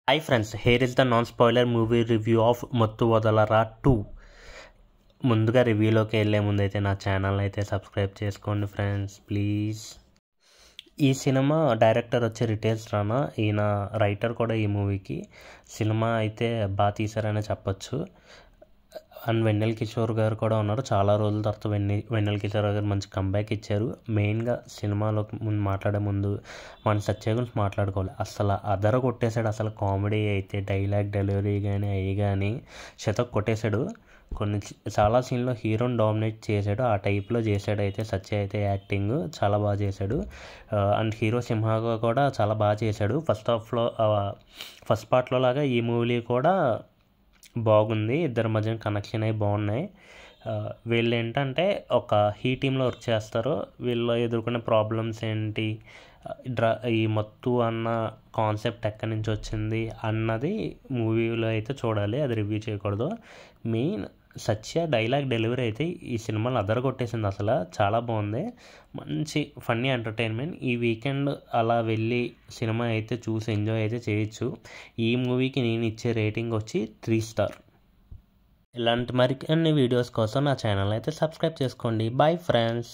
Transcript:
Hi friends, here is the non-spoiler movie review of మత్తు వదలరా 2. ముందుగా రివ్యూలోకి వెళ్ళే ముందైతే నా ఛానల్ అయితే సబ్స్క్రైబ్ చేసుకోండి ఫ్రెండ్స్ ప్లీజ్. ఈ సినిమా డైరెక్టర్ వచ్చి రిటేష్ రాణా, ఈయన రైటర్ కూడా ఈ మూవీకి. సినిమా అయితే బాగా తీశారనే చెప్పచ్చు. అండ్ వెన్నెల కిషోర్ గారు కూడా ఉన్నారు. చాలా రోజుల తర్వాత వెన్నెల కిషోర్ గారు మంచి కంబ్యాక్ ఇచ్చారు. మెయిన్గా సినిమాలో మాట్లాడే ముందు మన సత్య గురించి మాట్లాడుకోవాలి. అసలు అదర కొట్టేశాడు. అసలు కామెడీ అయితే డైలాగ్ డెలివరీ కానీ అవి కానీ శతక్ కొట్టేశాడు. చాలా సీన్లో హీరోని డామినేట్ చేశాడు. ఆ టైప్లో చేశాడు. అయితే సత్య అయితే యాక్టింగ్ చాలా బాగా చేశాడు. అండ్ హీరో సింహాగా కూడా చాలా బాగా చేశాడు. ఫస్ట్ పార్ట్లో లాగా ఈ మూవీ కూడా బాగుంది. ఇద్దరి మధ్య కనెక్షన్ అవి బాగున్నాయి. వీళ్ళు ఏంటంటే ఒక టీంలో వర్క్ చేస్తారు. వీళ్ళు ఎదుర్కొనే ప్రాబ్లమ్స్ ఏంటి, ఈ మత్తు అన్న కాన్సెప్ట్ ఎక్కడి నుంచి వచ్చింది అన్నది మూవీలో అయితే చూడాలి, అది రివ్యూ చేయకూడదు. మెయిన్ సత్య డైలాగ్ డెలివరీ అయితే ఈ సినిమాలో అదరగొట్టేసింది. అసలు చాలా బాగుంది. మంచి ఫన్నీ ఎంటర్టైన్మెంట్. ఈ వీకెండ్ అలా వెళ్ళి సినిమా అయితే చూసి ఎంజాయ్ అయితే చేయొచ్చు. ఈ మూవీకి నేను ఇచ్చే రేటింగ్ వచ్చి 3 స్టార్. ఇలాంటి మరిన్ని వీడియోస్ కోసం నా ఛానల్ అయితే సబ్స్క్రైబ్ చేసుకోండి. Bye friends.